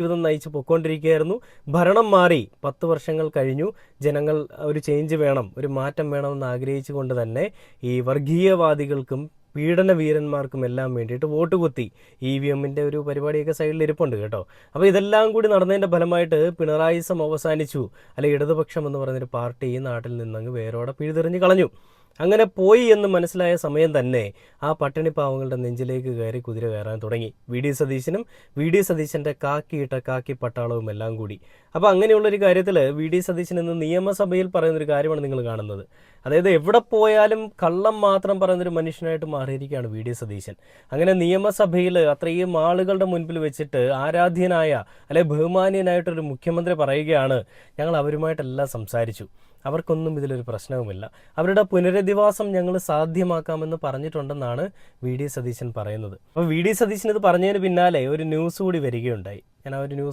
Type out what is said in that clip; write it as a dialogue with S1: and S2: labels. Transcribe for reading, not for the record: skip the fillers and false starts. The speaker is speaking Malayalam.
S1: ജീവിതം നയിച്ച് പൊയ്ക്കൊണ്ടിരിക്കുകയായിരുന്നു. ഭരണം മാറി 10 വർഷങ്ങൾ കഴിഞ്ഞു. ജനങ്ങൾ ഒരു ചേഞ്ച് വേണം, ഒരു മാറ്റം വേണമെന്ന് ആഗ്രഹിച്ചുകൊണ്ട് തന്നെ ഈ വർഗീയവാദികൾക്കും പീഡന വീരന്മാർക്കും എല്ലാം വേണ്ടിയിട്ട് വോട്ട് കുത്തി. EVMൻ്റെ ഒരു പരിപാടിയൊക്കെ സൈഡിൽ ഇരിപ്പുണ്ട് കേട്ടോ. അപ്പോൾ ഇതെല്ലാം കൂടി നടന്നതിൻ്റെ ഫലമായിട്ട് പിണറായിസം അവസാനിച്ചു. അല്ലെങ്കിൽ ഇടതുപക്ഷം എന്ന് പറയുന്നൊരു പാർട്ടി ഈ നാട്ടിൽ നിന്നങ്ങ് വേരോടെ പിഴുതെറിഞ്ഞ് കളഞ്ഞു. അങ്ങനെ പോയി എന്ന് മനസ്സിലായ സമയം തന്നെ ആ പട്ടിണി പാവങ്ങളുടെ നെഞ്ചിലേക്ക് കയറി കുതിര കയറാൻ തുടങ്ങി VD സതീശനും VD സതീശൻ്റെ കാക്കിയിട്ട കാക്കി പട്ടാളവും എല്ലാം കൂടി. അപ്പോൾ അങ്ങനെയുള്ളൊരു കാര്യത്തിൽ VD സതീശൻ ഇന്ന് നിയമസഭയിൽ പറയുന്നൊരു കാര്യമാണ് നിങ്ങൾ കാണുന്നത്. അതായത് എവിടെ പോയാലും കള്ളം മാത്രം പറയുന്നൊരു മനുഷ്യനായിട്ട് മാറിയിരിക്കുകയാണ് VD സതീശൻ. അങ്ങനെ നിയമസഭയിൽ അത്രയും ആളുകളുടെ മുൻപിൽ വെച്ചിട്ട് ആരാധ്യനായ അല്ലെ ബഹുമാന്യനായിട്ടൊരു മുഖ്യമന്ത്രി പറയുകയാണ്, ഞങ്ങൾ അവരുമായിട്ടെല്ലാം സംസാരിച്ചു, അവർക്കൊന്നും ഇതിലൊരു പ്രശ്നവുമില്ല, അവരുടെ പുനരധിവാസം ഞങ്ങൾ സാധ്യമാക്കാമെന്ന് പറഞ്ഞിട്ടുണ്ടെന്നാണ് VD സതീശൻ പറയുന്നത്. അപ്പോൾ VD സതീശൻ ഇത് പറഞ്ഞതിന് പിന്നാലെ ഒരു ന്യൂസ് കൂടി വരികയുണ്ടായി. ഞാൻ ആ ഒരു ന്യൂസ്